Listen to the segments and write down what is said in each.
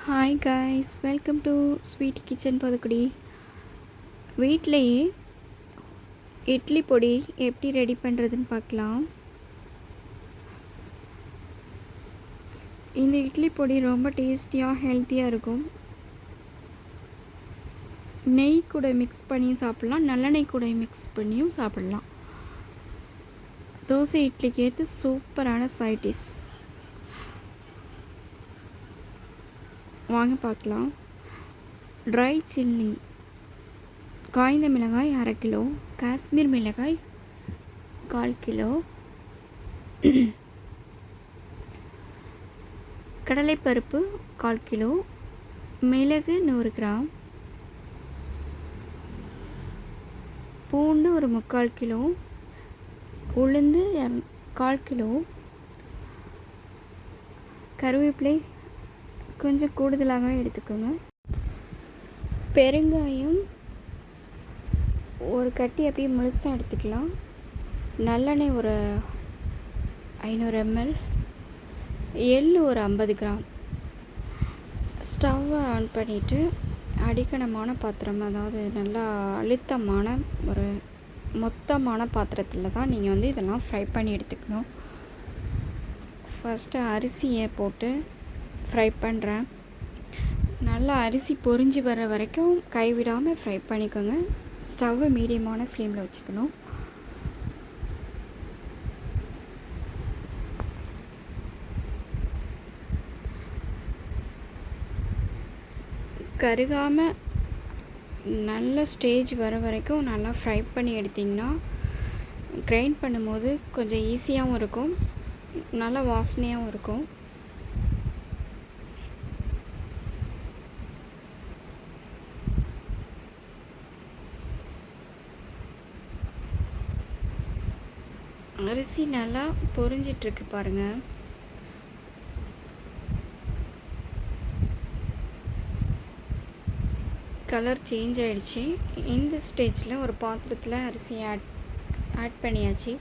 Hi guys, welcome to sweet kitchen பதுக்குடி. வீட்டிலையே இட்லி பொடி எப்படி ரெடி பண்ணுறதுன்னு பார்க்கலாம். இந்த இட்லி பொடி ரொம்ப டேஸ்டியாக ஹெல்த்தியாக இருக்கும். நெய் கூட மிக்ஸ் பண்ணியும் சாப்பிட்லாம், நல்லெண்ணெய் கூட மிக்ஸ் பண்ணியும் சாப்பிட்லாம். தோசை இட்லிக்கு ஏற்ற சூப்பரான சைடிஷ். வாங்க பார்க்கலாம். ட்ரை சில்லி, காய்ந்த மிளகாய் 1/2 கிலோ, காஷ்மீர் மிளகாய் 1/4 கிலோ, கடலைப்பருப்பு 1/4 கிலோ, மிளகு 100 கிராம், பூண்டு ஒரு 3/4 கிலோ, உளுந்து 1/4 கிலோ, கருவேப்பிலை கொஞ்சம் கூடுதலாகவே எடுத்துக்கோங்க. பெருங்காயம் ஒரு கட்டி அப்படியே முழுசாக எடுத்துக்கலாம். நல்லெண்ணெய் ஒரு 500 ml, எள்ளு ஒரு 50 கிராம். ஸ்டவ்வை ஆன் பண்ணிவிட்டு அடிக்கனமான பாத்திரம், அதாவது நல்லா அழுத்தமான ஒரு மொத்தமான பாத்திரத்தில் தான் நீங்கள் இதெல்லாம் ஃப்ரை பண்ணி எடுத்துக்கணும். ஃபஸ்ட்டு அரிசியை போட்டு ஃப்ரை பண்ணுறேன். நல்லா அரிசி பொரிஞ்சு வர வரைக்கும் கைவிடாமல் ஃப்ரை பண்ணிக்கோங்க. ஸ்டவ்வை மீடியமான ஃப்ளேமில் வச்சுக்கணும். கருகாமல் நல்ல ஸ்டேஜ் வர வரைக்கும் நல்லா ஃப்ரை பண்ணி எடுத்திங்கன்னா கிரைண்ட் பண்ணும்போது கொஞ்சம் ஈஸியாகவும் இருக்கும், நல்லா வாசனையாகவும் இருக்கும். அரிசி நல்லா பொரிஞ்சிட்ருக்கு பாருங்கள். கலர் சேஞ்ச் ஆகிடுச்சு. இந்த ஸ்டேஜில் ஒரு பாத்திரத்தில் அரிசி ஆட் பண்ணியாச்சு.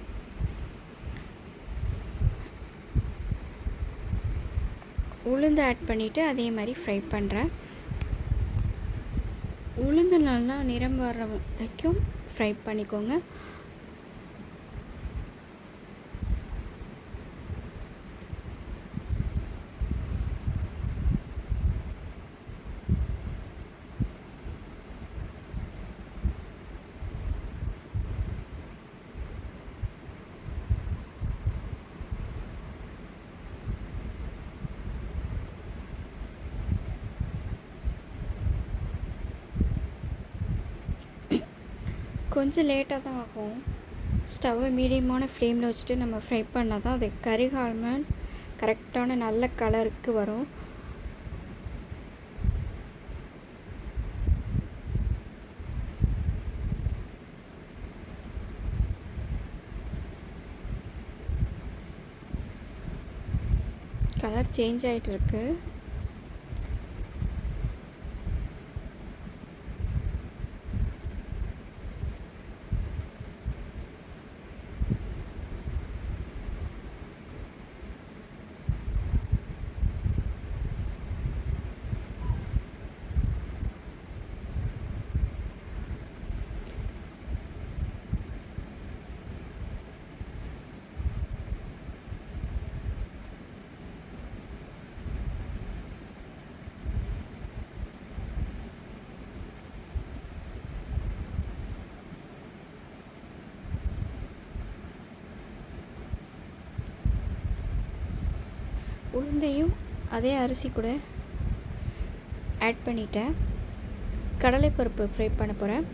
உளுந்து ஆட் பண்ணிவிட்டு அதே மாதிரி ஃப்ரை பண்ணுறேன். உளுந்து நல்லா நிறம் வர வரைக்கும் ஃப்ரை பண்ணிக்கோங்க. கொஞ்சம் லேட்டாக தான் ஆகும். ஸ்டவ்வை மீடியமான ஃப்ளேமில் வச்சுட்டு நம்ம ஃப்ரை பண்ணால் தான் அது கருகாமல் கரெக்டான நல்ல கலருக்கு வரும். கலர் சேஞ்ச் ஆகிட்டு இருக்கு. உளுந்தையும் அதே அரிசி கூட ஆட் பண்ணிட்டேன். கடலைப்பருப்பு ஃப்ரை பண்ண போகிறேன்.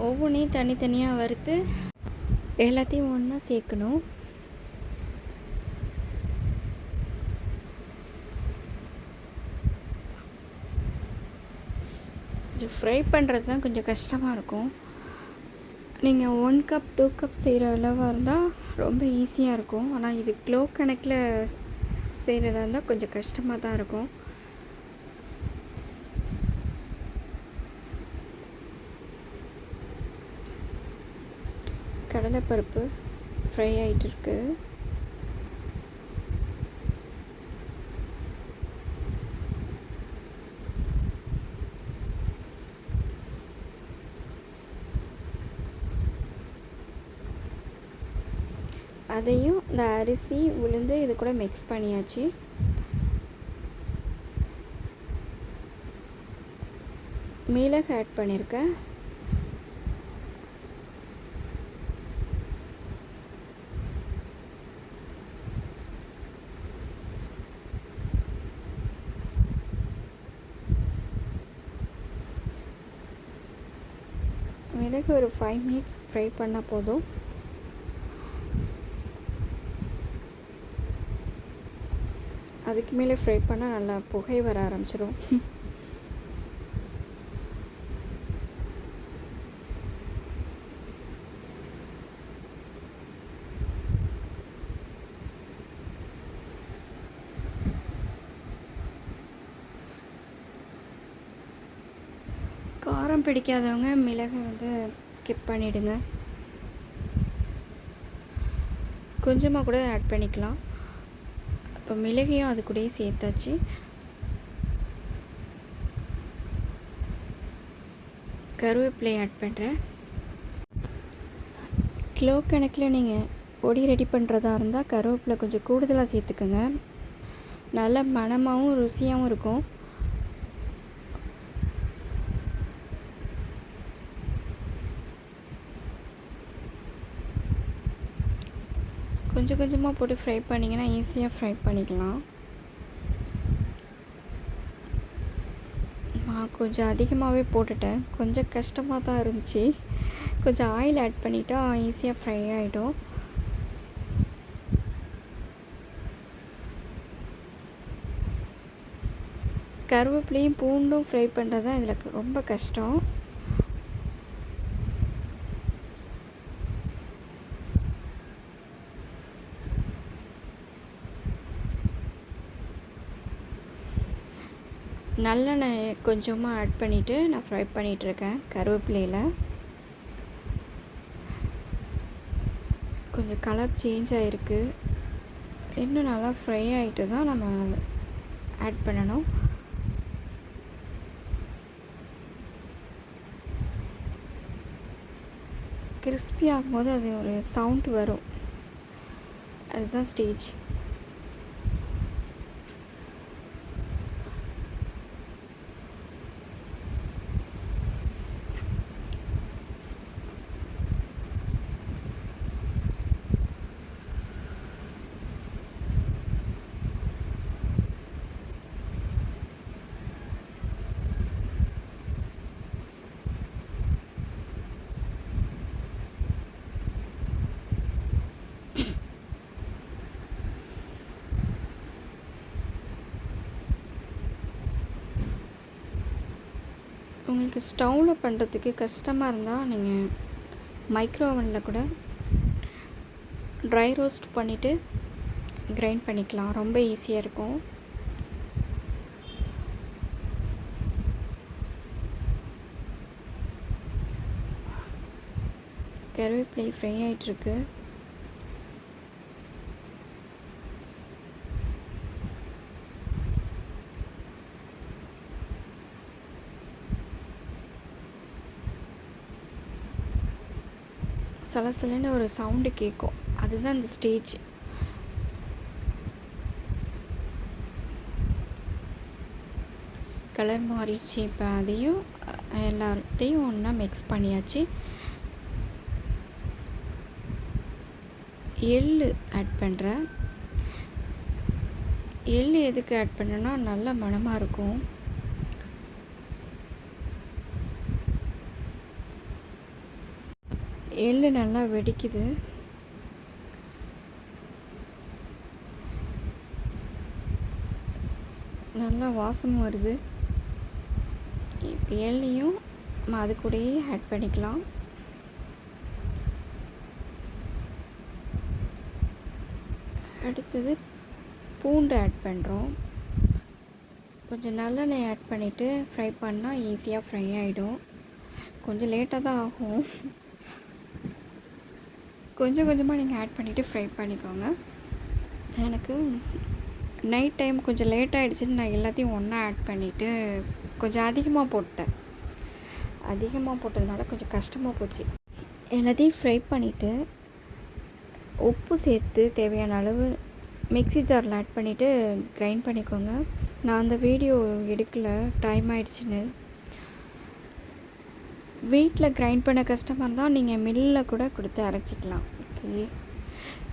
ஒவ்வொன்றையும் தனித்தனியாக வறுத்து எல்லாத்தையும் ஒன்றா சேர்க்கணும். இது ஃப்ரை பண்ணுறது தான் கொஞ்சம் கஷ்டமாக இருக்கும். நீங்கள் 1 கப் 2 கப் செய்கிற அளவாக இருந்தால் ரொம்ப ஈஸியாக இருக்கும். ஆனால் இது கிலோ கணக்கில் செய்கிறதா இருந்தால் கொஞ்சம் கஷ்டமாக தான் இருக்கும். கடலைப்பருப்பு ஃப்ரை ஆகிட்டுருக்கு. அதையும் இந்த அரிசி உளுந்து இது கூட மிக்ஸ் பண்ணியாச்சு. மிளகு ஆட் பண்ணியிருக்கேன். மிளகு ஒரு 5 மினிட்ஸ் ஃப்ரை பண்ணால் போதும். அதுக்கு மேலே ஃப்ரை பண்ணால் நல்லா புகை வர ஆரம்பிச்சிடும். காரம் பிடிக்காதவங்க மிளகு ஸ்கிப் பண்ணிவிடுங்க. கொஞ்சமாக கூட ஆட் பண்ணிக்கலாம். இப்போ மிளகையும் அது கூடயே சேர்த்தாச்சு. கருவேப்பிலை ஆட் பண்ணுறேன். கிலோ கணக்கில் நீங்கள் பொடி ரெடி பண்ணுறதா இருந்தால் கருவேப்பிலை கொஞ்சம் கூடுதலாக சேர்த்துக்கோங்க. நல்ல மணமாகவும் ருசியாகவும் இருக்கும். கொஞ்சம் கொஞ்சமாக போட்டு ஃப்ரை பண்ணிங்கன்னா ஈஸியாக ஃப்ரை பண்ணிக்கலாம். நான் கொஞ்சம் அதிகமாகவே போட்டுட்டேன். கொஞ்சம் கஷ்டமாக தான் இருந்துச்சு. கொஞ்சம் ஆயில் ஆட் பண்ணிட்டா ஈஸியாக ஃப்ரை ஆகிடும். கருவேப்பிலையும் பூண்டும் ஃப்ரை பண்ணுறது தான் இதில் ரொம்ப கஷ்டம். நல்லெண்ணெய் கொஞ்சமாக ஆட் பண்ணிவிட்டு நான் ஃப்ரை பண்ணிகிட்ருக்கேன். கருவேப்பிலையில் கொஞ்சம் கலர் சேஞ்ச் ஆகிருக்கு. இன்னும் நல்லா ஃப்ரை ஆகிட்டு தான் நம்ம ஆட் பண்ணணும். கிறிஸ்பி ஆகும்போது அது ஒரு சவுண்ட் வரும். அதுதான் ஸ்டேஜ். உங்களுக்கு ஸ்டவ்வில் பண்ணுறதுக்கு கஷ்டமாக இருந்தால் நீங்கள் மைக்ரோ ஓவனில் கூட ட்ரை ரோஸ்ட் பண்ணிவிட்டு கிரைண்ட் பண்ணிக்கலாம். ரொம்ப ஈஸியாக இருக்கும். கருவேப்பிலை ஃப்ரை ஆகிட்டுருக்கு. சலசலன்னு ஒரு சவுண்டு கேட்கும். அதுதான் இந்த ஸ்டேஜ். கலர் மாறிடுச்சு. இப்போ அதையும் எல்லாத்தையும் ஒன்றா மிக்ஸ் பண்ணியாச்சு. எள்ளு ஆட் பண்ணுறேன். எள்ளு எதுக்கு ஆட் பண்ணேன்னா நல்ல மணமாக இருக்கும். எள்ளு நல்லா வெடிக்குது. நல்லா வாசம் வருது. இப்போ எள்ளையும் அது கூடயே ஆட் பண்ணிக்கலாம். அடுத்தது பூண்டு ஆட் பண்ணுறோம். கொஞ்சம் நல்லெண்ணெய் ஆட் பண்ணிவிட்டு ஃப்ரை பண்ணால் ஈஸியாக ஃப்ரை ஆகிடும். கொஞ்சம் லேட்டாக தான் ஆகும். கொஞ்சம் கொஞ்சமாக நீங்கள் ஆட் பண்ணிவிட்டு ஃப்ரை பண்ணிக்கோங்க. எனக்கு நைட் டைம் கொஞ்சம் லேட் ஆகிடுச்சின்னு நான் எல்லாத்தையும் ஒன்றா ஆட் பண்ணிவிட்டு கொஞ்சம் அதிகமாக போட்டேன். அதிகமாக போட்டதுனால கொஞ்சம் கஷ்டமாக போச்சு. எல்லாத்தையும் ஃப்ரை பண்ணிவிட்டு உப்பு சேர்த்து தேவையான அளவு மிக்ஸி ஜாரில் ஆட் பண்ணிவிட்டு கிரைண்ட் பண்ணிக்கோங்க. நான் அந்த வீடியோ எடுக்கல, டைம் ஆயிடுச்சுன்னு. வீட்டில் கிரைண்ட் பண்ண கஷ்டமாக இருந்தால் நீங்கள் மில்லில் கூட கொடுத்து அரைச்சிக்கலாம். ஓகே,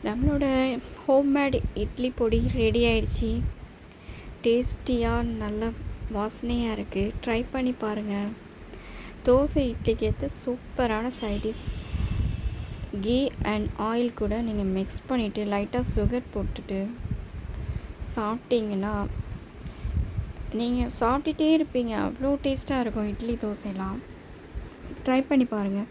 நம்மளோட ஹோம்மேட் இட்லி பொடி ரெடி ஆயிடுச்சு. டேஸ்டியாக நல்ல வாசனையாக இருக்குது. ட்ரை பண்ணி பாருங்கள். தோசை இட்லிக்கு ஏற்ற சூப்பரான சைடிஷ். கீ அண்ட் ஆயில் கூட நீங்கள் மிக்ஸ் பண்ணிவிட்டு லைட்டாக சுகர் போட்டுட்டு சாப்பிட்டீங்கன்னா நீங்கள் சாப்பிட்டுட்டே இருப்பீங்க. அவ்வளோ டேஸ்ட்டாக இருக்கும் இட்லி தோசைலாம். ட்ரை பண்ணி பாருங்கள்.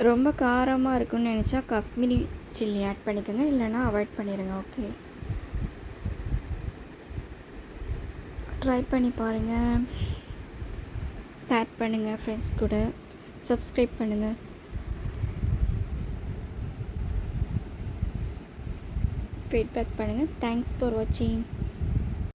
ரொம்ப காரமாக இருக்குன்னு நினச்சா காஷ்மீரி சில்லி ஆட் பண்ணிக்கோங்க, இல்லைன்னா அவாய்ட் பண்ணிடுங்க. ஓகே, ட்ரை பண்ணி பாருங்கள். ஷேர் பண்ணுங்கள் ஃப்ரெண்ட்ஸ் கூட. சப்ஸ்கிரைப் பண்ணுங்கள். ஃபீட்பேக் பண்ணுங்கள். தேங்க்ஸ் ஃபார் வாட்சிங்.